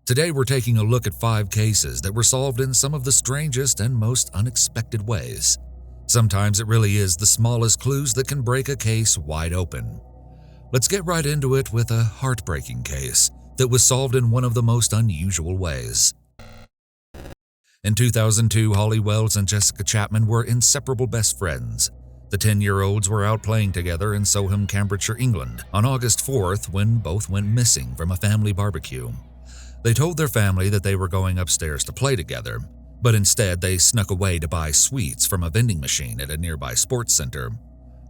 Today we're taking a look at 5 cases that were solved in some of the strangest and most unexpected ways. Sometimes it really is the smallest clues that can break a case wide open. Let's get right into it with a heartbreaking case that was solved in one of the most unusual ways. In 2002, Holly Wells and Jessica Chapman were inseparable best friends. The 10-year-olds were out playing together in Soham, Cambridgeshire, England on August 4th when both went missing from a family barbecue. They told their family that they were going upstairs to play together, but instead they snuck away to buy sweets from a vending machine at a nearby sports center.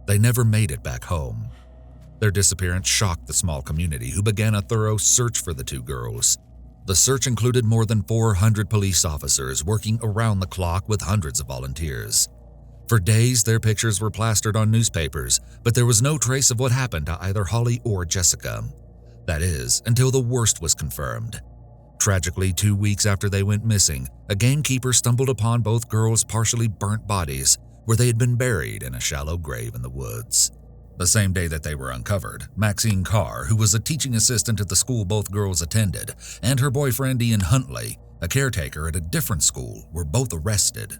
They never made it back home. Their disappearance shocked the small community, who began a thorough search for the 2 girls. The search included more than 400 police officers working around the clock with hundreds of volunteers. For days, their pictures were plastered on newspapers, but there was no trace of what happened to either Holly or Jessica. That is, until the worst was confirmed. Tragically, 2 weeks after they went missing, a gamekeeper stumbled upon both girls' partially burnt bodies where they had been buried in a shallow grave in the woods. The same day that they were uncovered, Maxine Carr, who was a teaching assistant at the school both girls attended, and her boyfriend Ian Huntley, a caretaker at a different school, were both arrested.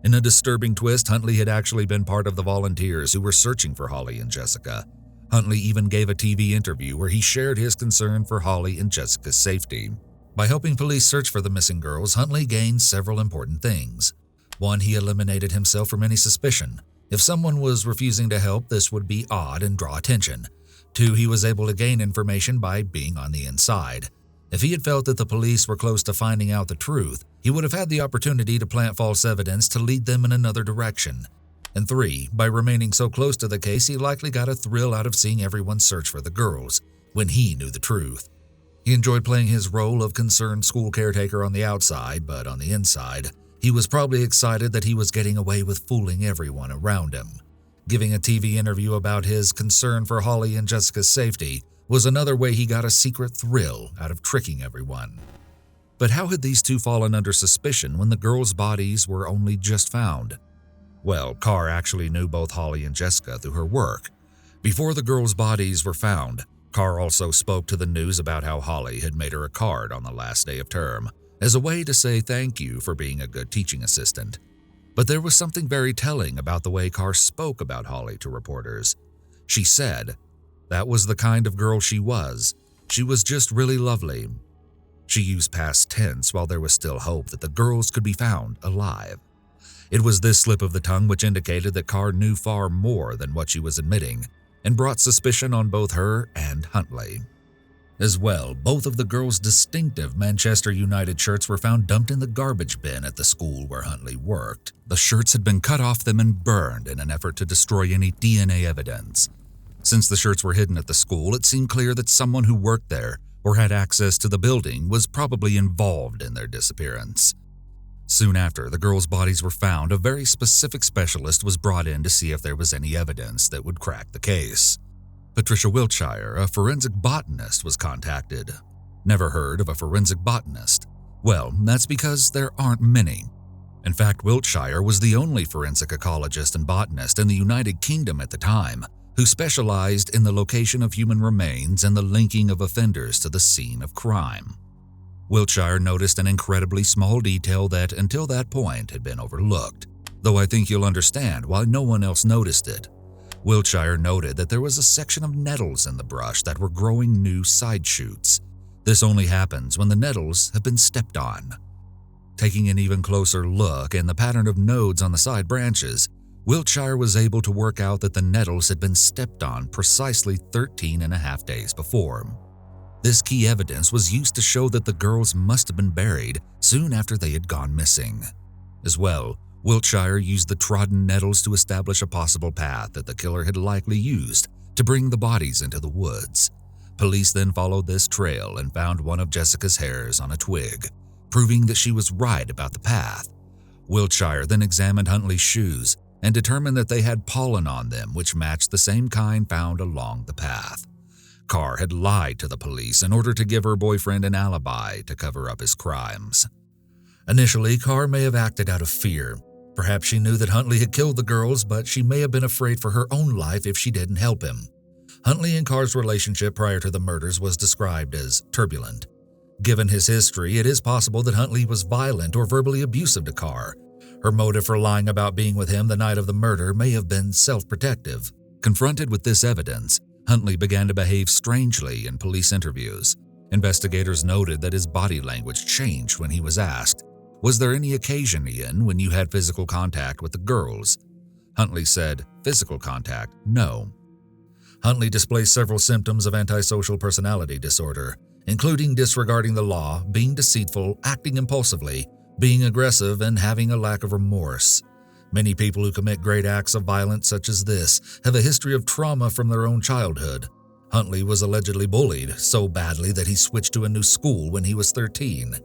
In a disturbing twist, Huntley had actually been part of the volunteers who were searching for Holly and Jessica. Huntley even gave a TV interview where he shared his concern for Holly and Jessica's safety. By helping police search for the missing girls, Huntley gained several important things. 1, he eliminated himself from any suspicion. If someone was refusing to help, this would be odd and draw attention. 2, he was able to gain information by being on the inside. If he had felt that the police were close to finding out the truth, he would have had the opportunity to plant false evidence to lead them in another direction. And 3, by remaining so close to the case, he likely got a thrill out of seeing everyone search for the girls when he knew the truth. He enjoyed playing his role of concerned school caretaker on the outside, but on the inside, he was probably excited that he was getting away with fooling everyone around him. Giving a TV interview about his concern for Holly and Jessica's safety was another way he got a secret thrill out of tricking everyone. But how had these 2 fallen under suspicion when the girls' bodies were only just found? Well, Carr actually knew both Holly and Jessica through her work. Before the girls' bodies were found, Carr also spoke to the news about how Holly had made her a card on the last day of term, as a way to say thank you for being a good teaching assistant. But there was something very telling about the way Carr spoke about Holly to reporters. She said, "That was the kind of girl she was. She was just really lovely." She used past tense while there was still hope that the girls could be found alive. It was this slip of the tongue which indicated that Carr knew far more than what she was admitting, and brought suspicion on both her and Huntley. As well, both of the girls' distinctive Manchester United shirts were found dumped in the garbage bin at the school where Huntley worked. The shirts had been cut off them and burned in an effort to destroy any DNA evidence. Since the shirts were hidden at the school, it seemed clear that someone who worked there or had access to the building was probably involved in their disappearance. Soon after the girls' bodies were found, a very specific specialist was brought in to see if there was any evidence that would crack the case. Patricia Wiltshire, a forensic botanist, was contacted. Never heard of a forensic botanist? Well, that's because there aren't many. In fact, Wiltshire was the only forensic ecologist and botanist in the United Kingdom at the time who specialized in the location of human remains and the linking of offenders to the scene of crime. Wiltshire noticed an incredibly small detail that, until that point, had been overlooked, though I think you'll understand why no one else noticed it. Wiltshire noted that there was a section of nettles in the brush that were growing new side shoots. This only happens when the nettles have been stepped on. Taking an even closer look in the pattern of nodes on the side branches, Wiltshire was able to work out that the nettles had been stepped on precisely 13 and a half days before. This key evidence was used to show that the girls must have been buried soon after they had gone missing. As well, Wiltshire used the trodden nettles to establish a possible path that the killer had likely used to bring the bodies into the woods. Police then followed this trail and found one of Jessica's hairs on a twig, proving that she was right about the path. Wiltshire then examined Huntley's shoes and determined that they had pollen on them which matched the same kind found along the path. Carr had lied to the police in order to give her boyfriend an alibi to cover up his crimes. Initially, Carr may have acted out of fear. Perhaps she knew that Huntley had killed the girls, but she may have been afraid for her own life if she didn't help him. Huntley and Carr's relationship prior to the murders was described as turbulent. Given his history, it is possible that Huntley was violent or verbally abusive to Carr. Her motive for lying about being with him the night of the murder may have been self-protective. Confronted with this evidence, Huntley began to behave strangely in police interviews. Investigators noted that his body language changed when he was asked, "Was there any occasion, Ian, when you had physical contact with the girls?" Huntley said, "Physical contact? No." Huntley displays several symptoms of antisocial personality disorder, including disregarding the law, being deceitful, acting impulsively, being aggressive, and having a lack of remorse. Many people who commit great acts of violence such as this have a history of trauma from their own childhood. Huntley was allegedly bullied so badly that he switched to a new school when he was 13.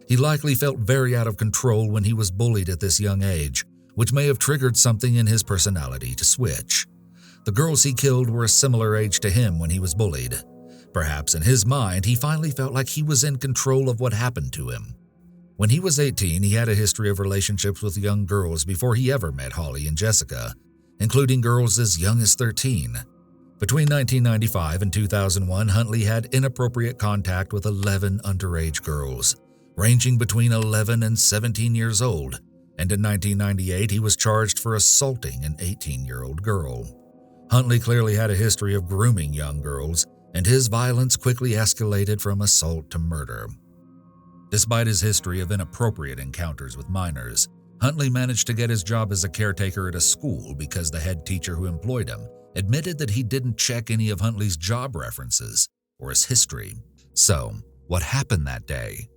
He likely felt very out of control when he was bullied at this young age, which may have triggered something in his personality to switch. The girls he killed were a similar age to him when he was bullied. Perhaps in his mind, he finally felt like he was in control of what happened to him. When he was 18, he had a history of relationships with young girls before he ever met Holly and Jessica, including girls as young as 13. Between 1995 and 2001, Huntley had inappropriate contact with 11 underage girls, ranging between 11 and 17 years old, and in 1998 he was charged for assaulting an 18-year-old girl. Huntley clearly had a history of grooming young girls, and his violence quickly escalated from assault to murder. Despite his history of inappropriate encounters with minors, Huntley managed to get his job as a caretaker at a school because the head teacher who employed him admitted that he didn't check any of Huntley's job references or his history. So, what happened that day?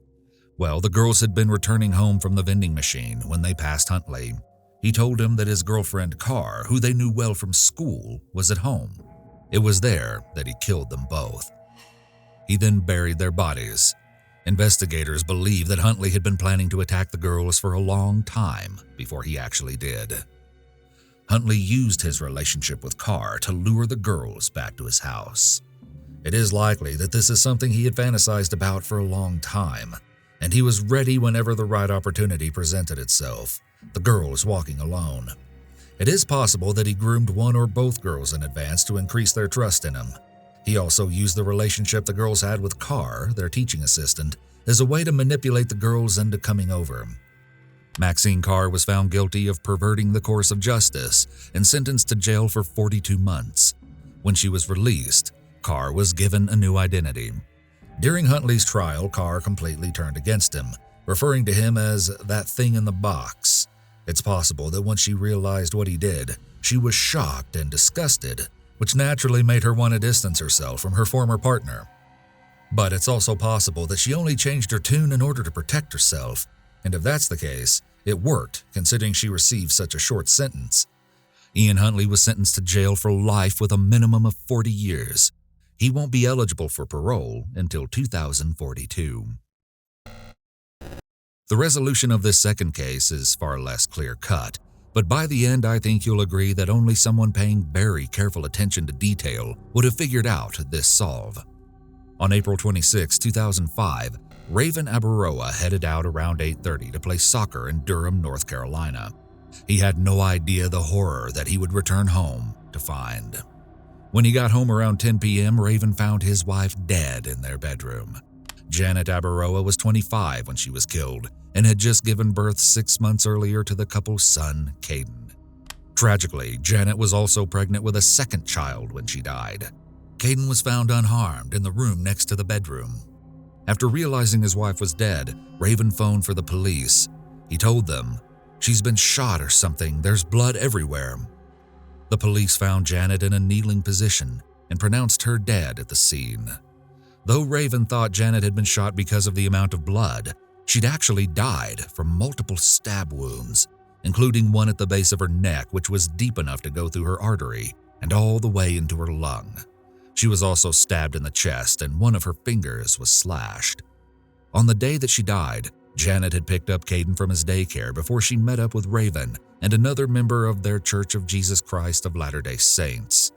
Well, the girls had been returning home from the vending machine when they passed Huntley. He told him that his girlfriend Carr, who they knew well from school, was at home. It was there that he killed them both. He then buried their bodies. Investigators believe that Huntley had been planning to attack the girls for a long time before he actually did. Huntley used his relationship with Carr to lure the girls back to his house. It is likely that this is something he had fantasized about for a long time, and he was ready whenever the right opportunity presented itself, the girls walking alone. It is possible that he groomed one or both girls in advance to increase their trust in him. He also used the relationship the girls had with Carr, their teaching assistant, as a way to manipulate the girls into coming over. Maxine Carr was found guilty of perverting the course of justice and sentenced to jail for 42 months. When she was released, Carr was given a new identity. During Huntley's trial, Carr completely turned against him, referring to him as that thing in the box. It's possible that once she realized what he did, she was shocked and disgusted, which naturally made her want to distance herself from her former partner. But it's also possible that she only changed her tune in order to protect herself, and if that's the case, it worked considering she received such a short sentence. Ian Huntley was sentenced to jail for life with a minimum of 40 years. He won't be eligible for parole until 2042. The resolution of this second case is far less clear-cut, but by the end I think you'll agree that only someone paying very careful attention to detail would have figured out this solve. On April 26, 2005, Raven Abaroa headed out around 8:30 to play soccer in Durham, North Carolina. He had no idea the horror that he would return home to find. When he got home around 10 p.m., Raven found his wife dead in their bedroom. Janet Abaroa was 25 when she was killed and had just given birth 6 months earlier to the couple's son, Caden. Tragically, Janet was also pregnant with a second child when she died. Caden was found unharmed in the room next to the bedroom. After realizing his wife was dead, Raven phoned for the police. He told them, "She's been shot or something, there's blood everywhere." The police found Janet in a kneeling position and pronounced her dead at the scene. Though Raven thought Janet had been shot because of the amount of blood, she'd actually died from multiple stab wounds, including one at the base of her neck which was deep enough to go through her artery and all the way into her lung. She was also stabbed in the chest and one of her fingers was slashed. On the day that she died, Janet had picked up Caden from his daycare before she met up with Raven and another member of their Church of Jesus Christ of Latter-day Saints.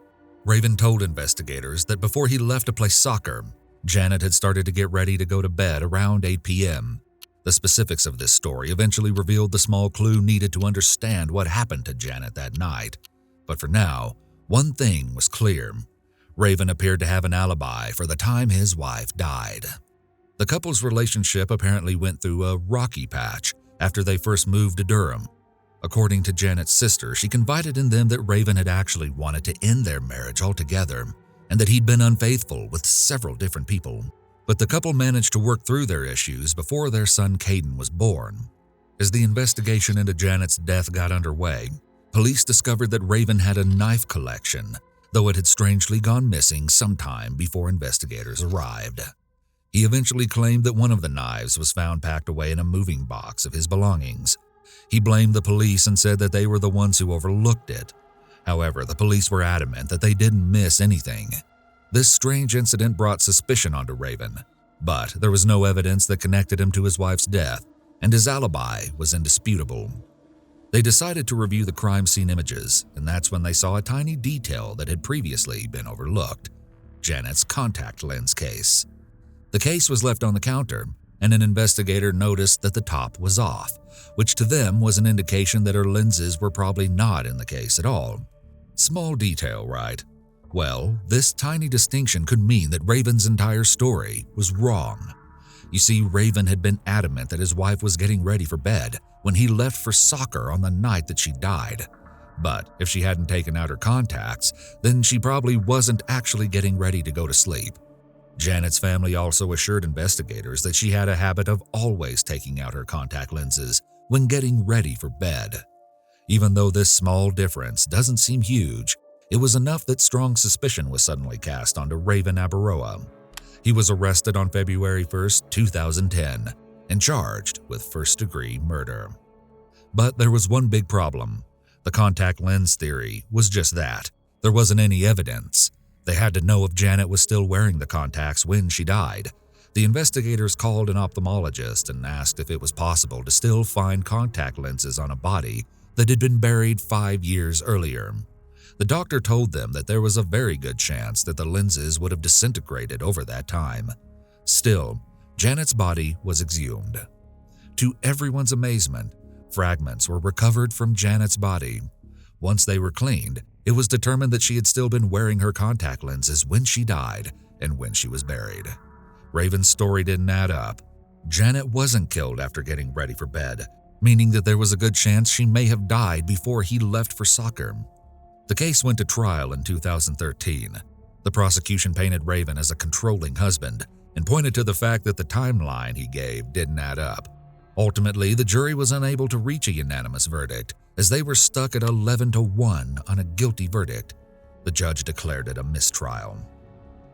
Raven told investigators that before he left to play soccer, Janet had started to get ready to go to bed around 8 p.m. The specifics of this story eventually revealed the small clue needed to understand what happened to Janet that night. But for now, one thing was clear. Raven appeared to have an alibi for the time his wife died. The couple's relationship apparently went through a rocky patch after they first moved to Durham. According to Janet's sister, she confided in them that Raven had actually wanted to end their marriage altogether and that he'd been unfaithful with several different people. But the couple managed to work through their issues before their son Caden was born. As the investigation into Janet's death got underway, police discovered that Raven had a knife collection, though it had strangely gone missing sometime before investigators arrived. He eventually claimed that one of the knives was found packed away in a moving box of his belongings. He blamed the police and said that they were the ones who overlooked it. However, the police were adamant that they didn't miss anything. This strange incident brought suspicion onto Raven, but there was no evidence that connected him to his wife's death, and his alibi was indisputable. They decided to review the crime scene images, and that's when they saw a tiny detail that had previously been overlooked: Janet's contact lens case. The case was left on the counter, and an investigator noticed that the top was off, which to them was an indication that her lenses were probably not in the case at all. Small detail, right? Well, this tiny distinction could mean that Raven's entire story was wrong. You see, Raven had been adamant that his wife was getting ready for bed when he left for soccer on the night that she died. But if she hadn't taken out her contacts, then she probably wasn't actually getting ready to go to sleep. Janet's family also assured investigators that she had a habit of always taking out her contact lenses when getting ready for bed. Even though this small difference doesn't seem huge, it was enough that strong suspicion was suddenly cast onto Raven Abaroa. He was arrested on February 1st, 2010, and charged with first-degree murder. But there was one big problem. The contact lens theory was just that. There wasn't any evidence. They had to know if Janet was still wearing the contacts when she died. The investigators called an ophthalmologist and asked if it was possible to still find contact lenses on a body that had been buried 5 years earlier. The doctor told them that there was a very good chance that the lenses would have disintegrated over that time. Still, Janet's body was exhumed. To everyone's amazement, fragments were recovered from Janet's body. Once they were cleaned, it was determined that she had still been wearing her contact lenses when she died and when she was buried. Raven's story didn't add up. Janet wasn't killed after getting ready for bed, meaning that there was a good chance she may have died before he left for soccer. The case went to trial in 2013. The prosecution painted Raven as a controlling husband and pointed to the fact that the timeline he gave didn't add up. Ultimately, the jury was unable to reach a unanimous verdict, as they were stuck at 11-1 on a guilty verdict. The judge declared it a mistrial.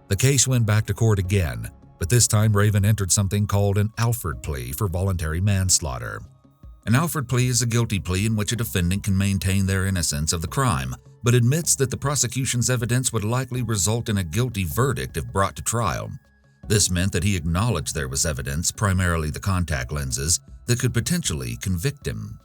The case went back to court again, but this time Raven entered something called an Alford plea for voluntary manslaughter. An Alford plea is a guilty plea in which a defendant can maintain their innocence of the crime, but admits that the prosecution's evidence would likely result in a guilty verdict if brought to trial. This meant that he acknowledged there was evidence, primarily the contact lenses, that could potentially convict him.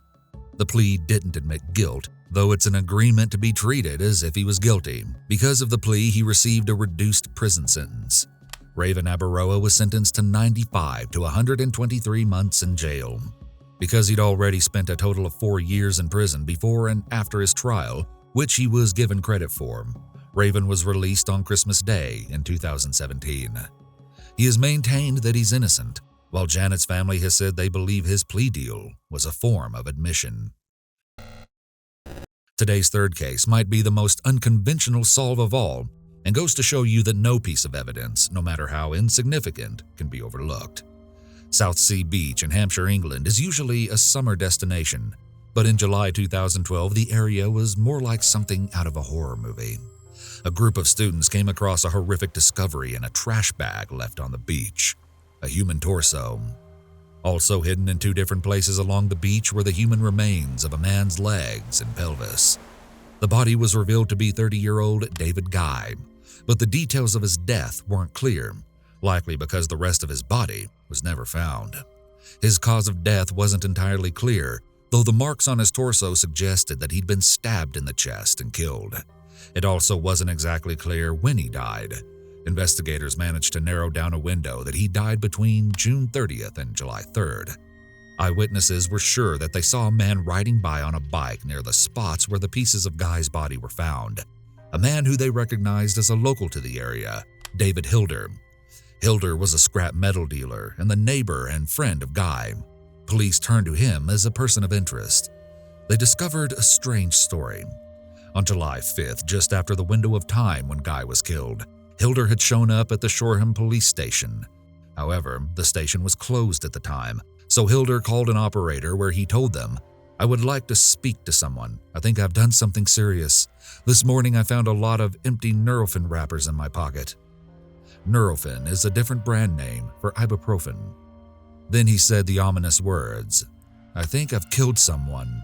The plea didn't admit guilt, though it's an agreement to be treated as if he was guilty. Because of the plea, he received a reduced prison sentence. Raven Abaroa was sentenced to 95 to 123 months in jail. Because he'd already spent a total of 4 years in prison before and after his trial, which he was given credit for, Raven was released on Christmas Day in 2017. He has maintained that he's innocent, while Janet's family has said they believe his plea deal was a form of admission. Today's third case might be the most unconventional solve of all, and goes to show you that no piece of evidence, no matter how insignificant, can be overlooked. Southsea Beach in Hampshire, England is usually a summer destination, but in July 2012 the area was more like something out of a horror movie. A group of students came across a horrific discovery in a trash bag left on the beach: a human torso. Also hidden in 2 different places along the beach were the human remains of a man's legs and pelvis. The body was revealed to be 30-year-old David Guy, but the details of his death weren't clear, likely because the rest of his body was never found. His cause of death wasn't entirely clear, though the marks on his torso suggested that he'd been stabbed in the chest and killed. It also wasn't exactly clear when he died. Investigators managed to narrow down a window that he died between June 30th and July 3rd. Eyewitnesses were sure that they saw a man riding by on a bike near the spots where the pieces of Guy's body were found. A man who they recognized as a local to the area, David Hilder. Hilder was a scrap metal dealer and the neighbor and friend of Guy. Police turned to him as a person of interest. They discovered a strange story. On July 5th, just after the window of time when Guy was killed, Hilder had shown up at the Shoreham police station. However, the station was closed at the time, so Hilder called an operator where he told them, "I would like to speak to someone. I think I've done something serious. This morning I found a lot of empty Nurofen wrappers in my pocket." Nurofen is a different brand name for ibuprofen. Then he said the ominous words, "I think I've killed someone."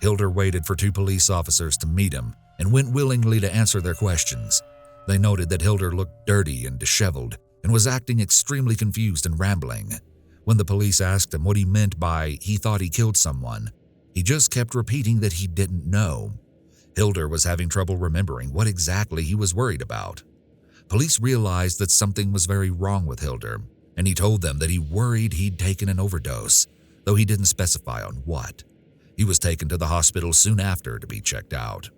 Hilder waited for 2 police officers to meet him and went willingly to answer their questions. They noted that Hilder looked dirty and disheveled and was acting extremely confused and rambling. When the police asked him what he meant by he thought he killed someone, he just kept repeating that he didn't know. Hilder was having trouble remembering what exactly he was worried about. Police realized that something was very wrong with Hilder, and he told them that he worried he'd taken an overdose, though he didn't specify on what. He was taken to the hospital soon after to be checked out.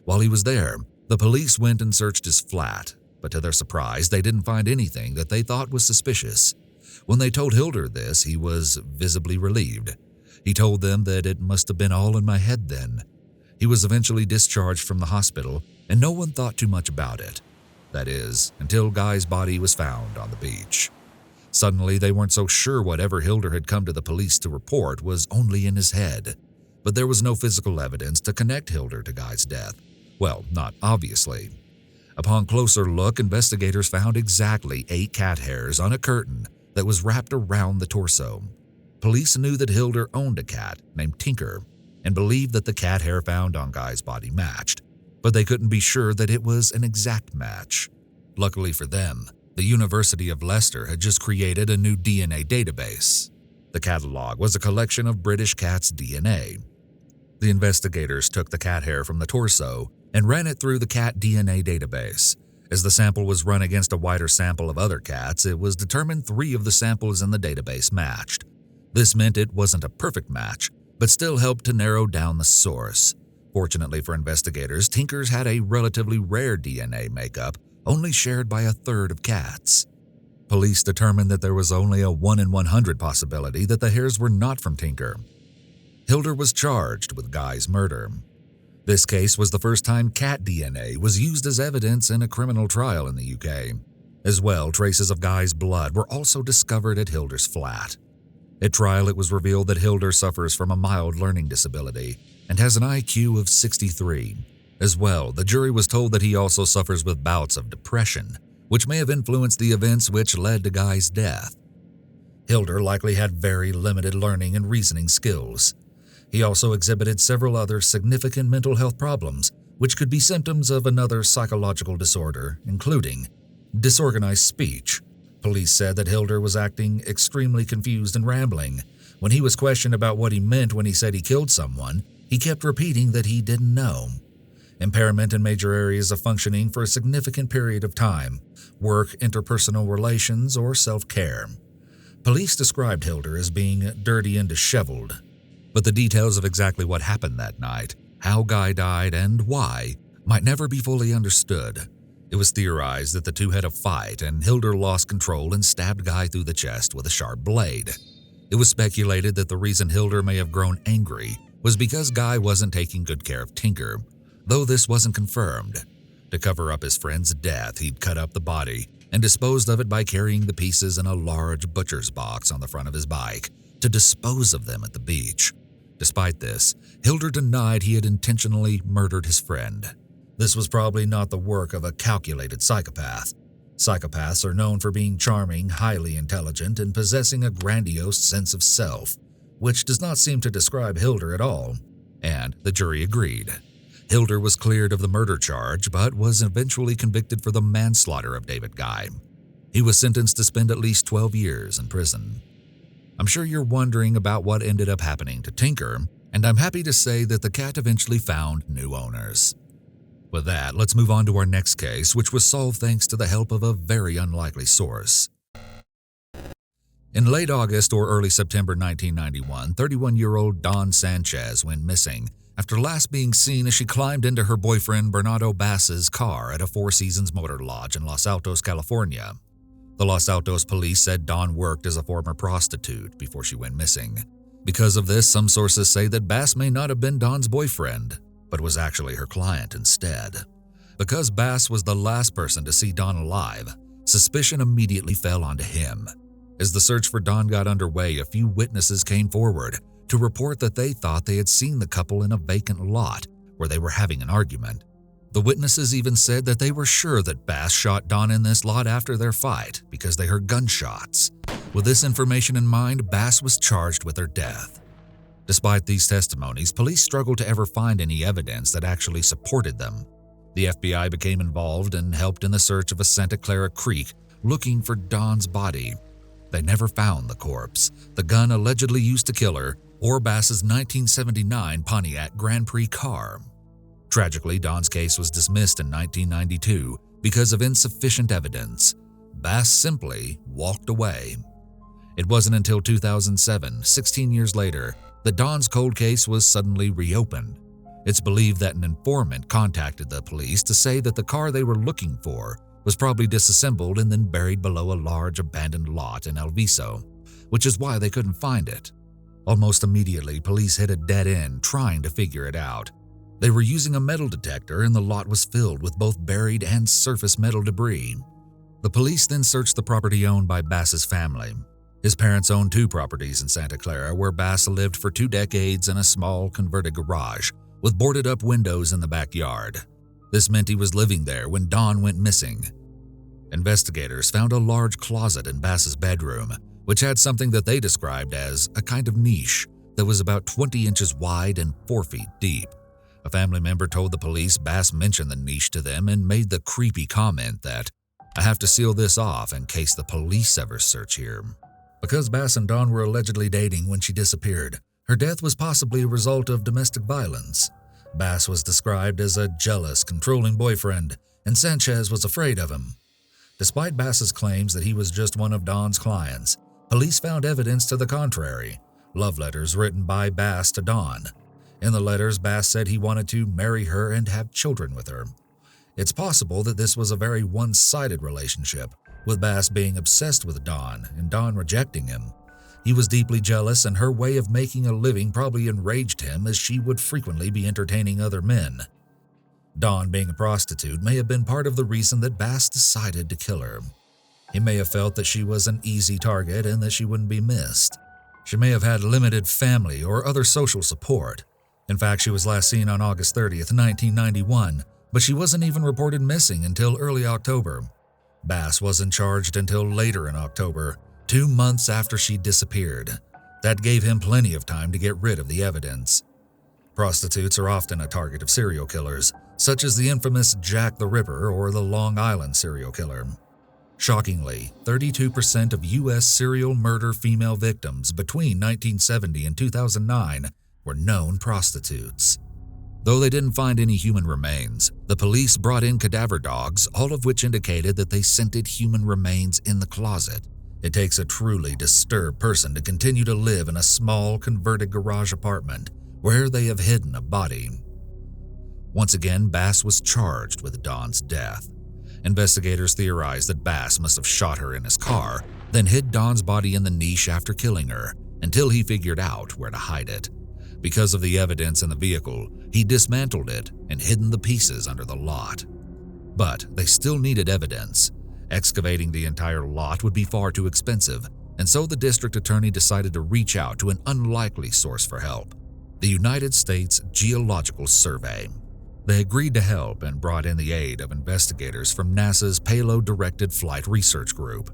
While he was there, the police went and searched his flat, but to their surprise, they didn't find anything that they thought was suspicious. When they told Hilder this, he was visibly relieved. He told them that it must have been all in my head then. He was eventually discharged from the hospital, and no one thought too much about it. That is, until Guy's body was found on the beach. Suddenly, they weren't so sure whatever Hilder had come to the police to report was only in his head. But there was no physical evidence to connect Hilder to Guy's death. Well, not obviously. Upon closer look, investigators found exactly 8 cat hairs on a curtain that was wrapped around the torso. Police knew that Hilder owned a cat named Tinker and believed that the cat hair found on Guy's body matched, but they couldn't be sure that it was an exact match. Luckily for them, the University of Leicester had just created a new DNA database. The catalog was a collection of British cats' DNA. The investigators took the cat hair from the torso and ran it through the cat DNA database. As the sample was run against a wider sample of other cats, it was determined 3 of the samples in the database matched. This meant it wasn't a perfect match, but still helped to narrow down the source. Fortunately for investigators, Tinker's had a relatively rare DNA makeup, only shared by 1/3 of cats. Police determined that there was only a 1 in 100 possibility that the hairs were not from Tinker. Hilder was charged with Guy's murder. This case was the first time cat DNA was used as evidence in a criminal trial in the UK. As well, traces of Guy's blood were also discovered at Hilder's flat. At trial, it was revealed that Hilder suffers from a mild learning disability and has an IQ of 63. As well, the jury was told that he also suffers with bouts of depression, which may have influenced the events which led to Guy's death. Hilder likely had very limited learning and reasoning skills. He also exhibited several other significant mental health problems, which could be symptoms of another psychological disorder, including disorganized speech. Police said that Hilder was acting extremely confused and rambling. When he was questioned about what he meant when he said he killed someone, he kept repeating that he didn't know. Impairment in major areas of functioning for a significant period of time, work, interpersonal relations, or self-care. Police described Hilder as being dirty and disheveled, but the details of exactly what happened that night, how Guy died, and why might never be fully understood. It was theorized that the two had a fight and Hilder lost control and stabbed Guy through the chest with a sharp blade. It was speculated that the reason Hilder may have grown angry was because Guy wasn't taking good care of Tinker, though this wasn't confirmed. To cover up his friend's death, he'd cut up the body and disposed of it by carrying the pieces in a large butcher's box on the front of his bike to dispose of them at the beach. Despite this, Hilder denied he had intentionally murdered his friend. This was probably not the work of a calculated psychopath. Psychopaths are known for being charming, highly intelligent, and possessing a grandiose sense of self, which does not seem to describe Hilder at all, and the jury agreed. Hilder was cleared of the murder charge, but was eventually convicted for the manslaughter of David Guy. He was sentenced to spend at least 12 years in prison. I'm sure you're wondering about what ended up happening to Tinker, and I'm happy to say that the cat eventually found new owners. With that, let's move on to our next case, which was solved thanks to the help of a very unlikely source. In late August or early September 1991, 31-year-old Dawn Sanchez went missing after last being seen as she climbed into her boyfriend Bernardo Bass's car at a Four Seasons Motor Lodge in Los Altos, California. The Los Altos police said Dawn worked as a former prostitute before she went missing. Because of this, some sources say that Bass may not have been Dawn's boyfriend, but was actually her client instead. Because Bass was the last person to see Dawn alive, suspicion immediately fell onto him. As the search for Dawn got underway, a few witnesses came forward to report that they thought they had seen the couple in a vacant lot where they were having an argument. The witnesses even said that they were sure that Bass shot Dawn in this lot after their fight because they heard gunshots. With this information in mind, Bass was charged with her death. Despite these testimonies, police struggled to ever find any evidence that actually supported them. The FBI became involved and helped in the search of a Santa Clara Creek looking for Dawn's body. They never found the corpse, the gun allegedly used to kill her, or Bass's 1979 Pontiac Grand Prix car. Tragically, Dawn's case was dismissed in 1992 because of insufficient evidence. Bass simply walked away. It wasn't until 2007, 16 years later, that Dawn's cold case was suddenly reopened. It's believed that an informant contacted the police to say that the car they were looking for was probably disassembled and then buried below a large abandoned lot in El Viso, which is why they couldn't find it. Almost immediately, police hit a dead end trying to figure it out. They were using a metal detector and the lot was filled with both buried and surface metal debris. The police then searched the property owned by Bass's family. His parents owned 2 properties in Santa Clara where Bass lived for 2 decades in a small converted garage with boarded-up windows in the backyard. This meant he was living there when Dawn went missing. Investigators found a large closet in Bass's bedroom, which had something that they described as a kind of niche that was about 20 inches wide and 4 feet deep. A family member told the police Bass mentioned the niche to them and made the creepy comment that, "I have to seal this off in case the police ever search here." Because Bass and Dawn were allegedly dating when she disappeared, her death was possibly a result of domestic violence. Bass was described as a jealous, controlling boyfriend, and Sanchez was afraid of him. Despite Bass's claims that he was just one of Dawn's clients, police found evidence to the contrary: love letters written by Bass to Dawn. In the letters, Bass said he wanted to marry her and have children with her. It's possible that this was a very one-sided relationship, with Bass being obsessed with Dawn and Dawn rejecting him. He was deeply jealous, and her way of making a living probably enraged him, as she would frequently be entertaining other men. Dawn being a prostitute may have been part of the reason that Bass decided to kill her. He may have felt that she was an easy target and that she wouldn't be missed. She may have had limited family or other social support. In fact, she was last seen on August 30th, 1991, but she wasn't even reported missing until early October. Bass wasn't charged until later in October, 2 months after she disappeared. That gave him plenty of time to get rid of the evidence. Prostitutes are often a target of serial killers, such as the infamous Jack the Ripper or the Long Island serial killer. Shockingly, 32% of U.S. serial murder female victims between 1970 and 2009 were known prostitutes. Though they didn't find any human remains, the police brought in cadaver dogs, all of which indicated that they scented human remains in the closet. It takes a truly disturbed person to continue to live in a small, converted garage apartment where they have hidden a body. Once again, Bass was charged with Dawn's death. Investigators theorized that Bass must have shot her in his car, then hid Dawn's body in the niche after killing her, until he figured out where to hide it. Because of the evidence in the vehicle, he dismantled it and hidden the pieces under the lot. But they still needed evidence. Excavating the entire lot would be far too expensive, and so the district attorney decided to reach out to an unlikely source for help: the United States Geological Survey. They agreed to help and brought in the aid of investigators from NASA's Payload-Directed Flight Research Group.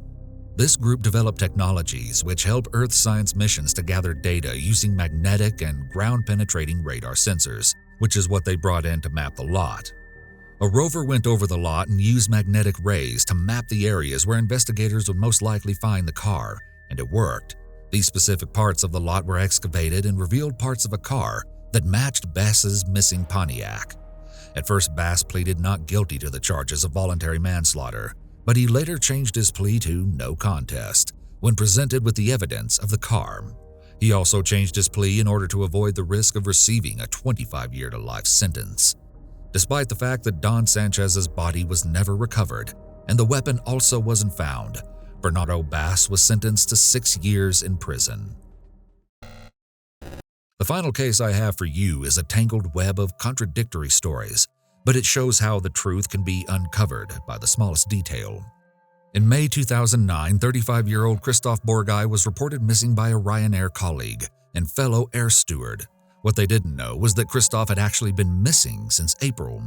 This group developed technologies which help Earth science missions to gather data using magnetic and ground-penetrating radar sensors, which is what they brought in to map the lot. A rover went over the lot and used magnetic rays to map the areas where investigators would most likely find the car, and it worked. These specific parts of the lot were excavated and revealed parts of a car that matched Bass's missing Pontiac. At first, Bass pleaded not guilty to the charges of voluntary manslaughter, but he later changed his plea to no contest when presented with the evidence of the car. He also changed his plea in order to avoid the risk of receiving a 25-year-to-life sentence. Despite the fact that Dawn Sanchez's body was never recovered and the weapon also wasn't found, Bernardo Bass was sentenced to 6 years in prison. The final case I have for you is a tangled web of contradictory stories, but it shows how the truth can be uncovered by the smallest detail. In May 2009, 35-year-old Christoph Borgay was reported missing by a Ryanair colleague and fellow air steward. What they didn't know was that Christoph had actually been missing since April.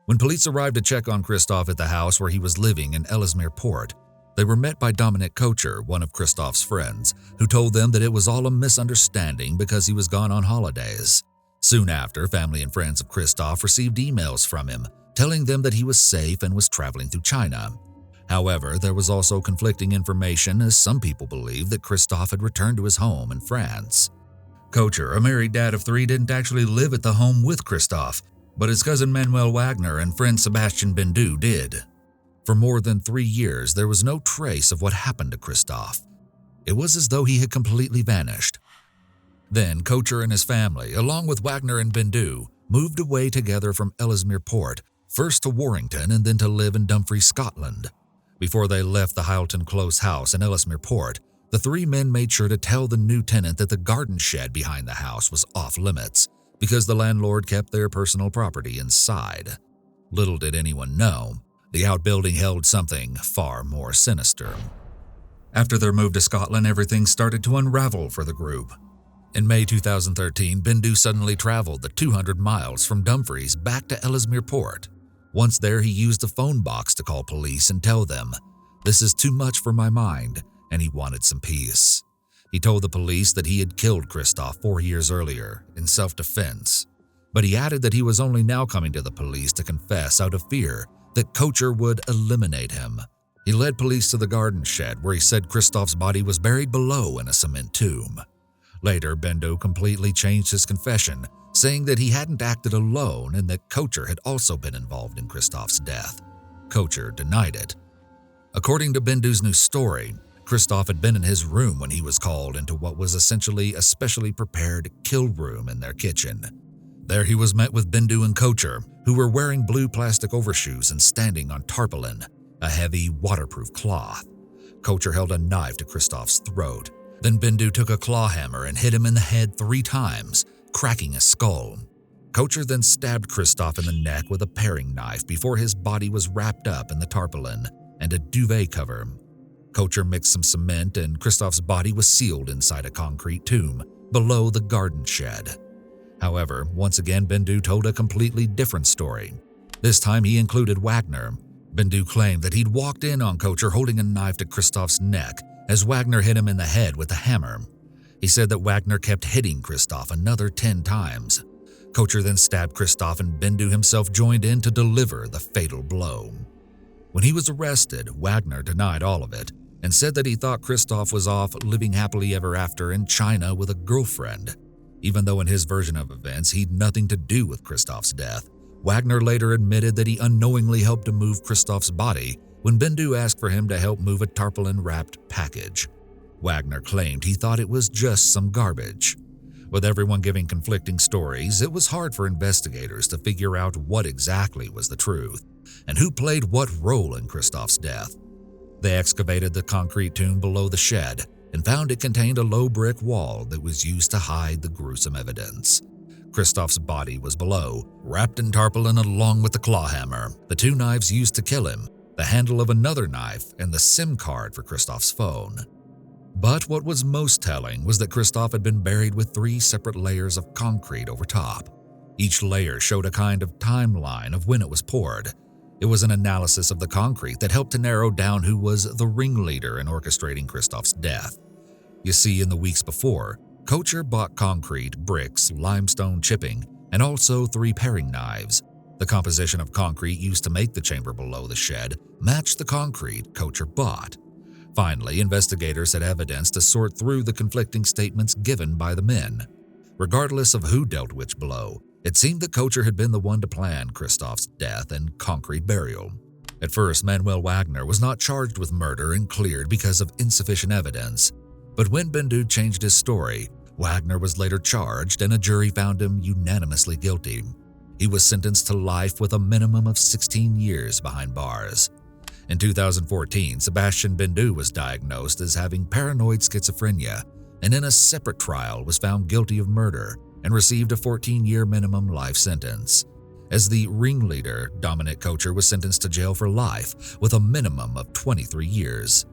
When police arrived to check on Christoph at the house where he was living in Ellesmere Port, they were met by Dominic Kocher, one of Christoph's friends, who told them that it was all a misunderstanding because he was gone on holidays. Soon after, family and friends of Christoph received emails from him, telling them that he was safe and was traveling through China. However, there was also conflicting information, as some people believed that Christoph had returned to his home in France. Kocher, a married dad of 3, didn't actually live at the home with Christoph, but his cousin Manuel Wagner and friend Sebastian Bendu did. For more than 3 years, there was no trace of what happened to Christoph. It was as though he had completely vanished. Then Kocher and his family, along with Wagner and Bendu, moved away together from Ellesmere Port, first to Warrington and then to live in Dumfries, Scotland. Before they left the Hylton Close house in Ellesmere Port, the 3 men made sure to tell the new tenant that the garden shed behind the house was off limits because the landlord kept their personal property inside. Little did anyone know, the outbuilding held something far more sinister. After their move to Scotland, everything started to unravel for the group. In May 2013, Bendu suddenly traveled the 200 miles from Dumfries back to Ellesmere Port. Once there, he used a phone box to call police and tell them, "This is too much for my mind," and he wanted some peace. He told the police that he had killed Christoph 4 years earlier in self-defense, but he added that he was only now coming to the police to confess out of fear that Kocher would eliminate him. He led police to the garden shed where he said Christoph's body was buried below in a cement tomb. Later, Bendu completely changed his confession, saying that he hadn't acted alone and that Kocher had also been involved in Christoph's death. Kocher denied it. According to Bendu's new story, Christoph had been in his room when he was called into what was essentially a specially prepared kill room in their kitchen. There he was met with Bendu and Kocher, who were wearing blue plastic overshoes and standing on tarpaulin, a heavy, waterproof cloth. Kocher held a knife to Christoph's throat. Then Bendu took a claw hammer and hit him in the head 3 times, cracking his skull. Kocher then stabbed Christoph in the neck with a paring knife before his body was wrapped up in the tarpaulin and a duvet cover. Kocher mixed some cement and Christoph's body was sealed inside a concrete tomb below the garden shed. However, once again, Bendu told a completely different story. This time he included Wagner. Bendu claimed that he'd walked in on Kocher holding a knife to Christoph's neck as Wagner hit him in the head with a hammer. He said that Wagner kept hitting Christoph another 10 times. Kocher then stabbed Christoph and Bendu himself joined in to deliver the fatal blow. When he was arrested, Wagner denied all of it and said that he thought Christoph was off living happily ever after in China with a girlfriend. Even though in his version of events he'd nothing to do with Christoph's death, Wagner later admitted that he unknowingly helped to move Christoph's body when Bendu asked for him to help move a tarpaulin-wrapped package. Wagner claimed he thought it was just some garbage. With everyone giving conflicting stories, it was hard for investigators to figure out what exactly was the truth and who played what role in Christoph's death. They excavated the concrete tomb below the shed and found it contained a low brick wall that was used to hide the gruesome evidence. Christoph's body was below, wrapped in tarpaulin along with the claw hammer, the 2 knives used to kill him, the handle of another knife, and the SIM card for Christoph's phone. But what was most telling was that Christoph had been buried with 3 separate layers of concrete over top. Each layer showed a kind of timeline of when it was poured. It was an analysis of the concrete that helped to narrow down who was the ringleader in orchestrating Christoph's death. You see, in the weeks before, Kocher bought concrete, bricks, limestone chipping, and also 3 paring knives. The composition of concrete used to make the chamber below the shed matched the concrete Kocher bought. Finally, investigators had evidence to sort through the conflicting statements given by the men. Regardless of who dealt which blow, it seemed that Kocher had been the one to plan Christoph's death and concrete burial. At first, Manuel Wagner was not charged with murder and cleared because of insufficient evidence. But when Bendu changed his story, Wagner was later charged and a jury found him unanimously guilty. He was sentenced to life with a minimum of 16 years behind bars. In 2014, Sebastian Bindu was diagnosed as having paranoid schizophrenia and in a separate trial was found guilty of murder and received a 14-year minimum life sentence. As the ringleader, Dominic Kocher was sentenced to jail for life with a minimum of 23 years.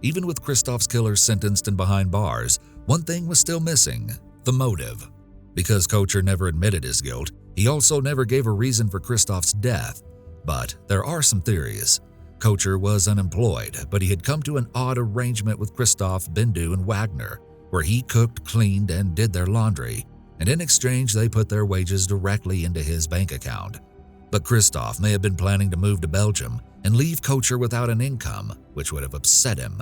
Even with Christoph's killers sentenced and behind bars, one thing was still missing: the motive. Because Kocher never admitted his guilt, he also never gave a reason for Christoph's death. But there are some theories. Kocher was unemployed, but he had come to an odd arrangement with Christoph, Bindu, and Wagner, where he cooked, cleaned, and did their laundry, and in exchange they put their wages directly into his bank account. But Christoph may have been planning to move to Belgium and leave Kocher without an income, which would have upset him.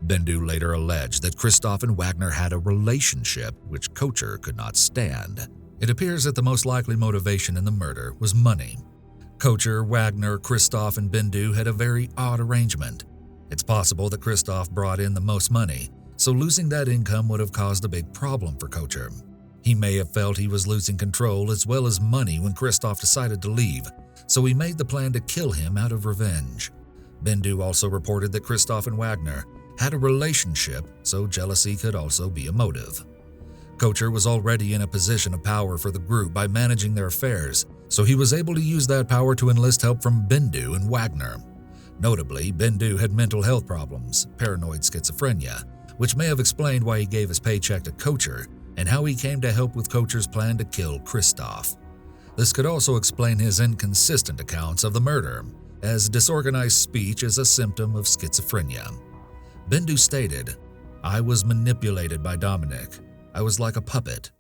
Bindu later alleged that Christoph and Wagner had a relationship which Kocher could not stand. It appears that the most likely motivation in the murder was money. Kocher, Wagner, Christoph, and Bindu had a very odd arrangement. It's possible that Christoph brought in the most money, so losing that income would have caused a big problem for Kocher. He may have felt he was losing control as well as money when Christoph decided to leave, so he made the plan to kill him out of revenge. Bindu also reported that Christoph and Wagner had a relationship, so jealousy could also be a motive. Kocher was already in a position of power for the group by managing their affairs, so he was able to use that power to enlist help from Bindu and Wagner. Notably, Bindu had mental health problems, paranoid schizophrenia, which may have explained why he gave his paycheck to Kocher and how he came to help with Kocher's plan to kill Christoph. This could also explain his inconsistent accounts of the murder, as disorganized speech is a symptom of schizophrenia. Bindu stated, "I was manipulated by Dominic. I was like a puppet.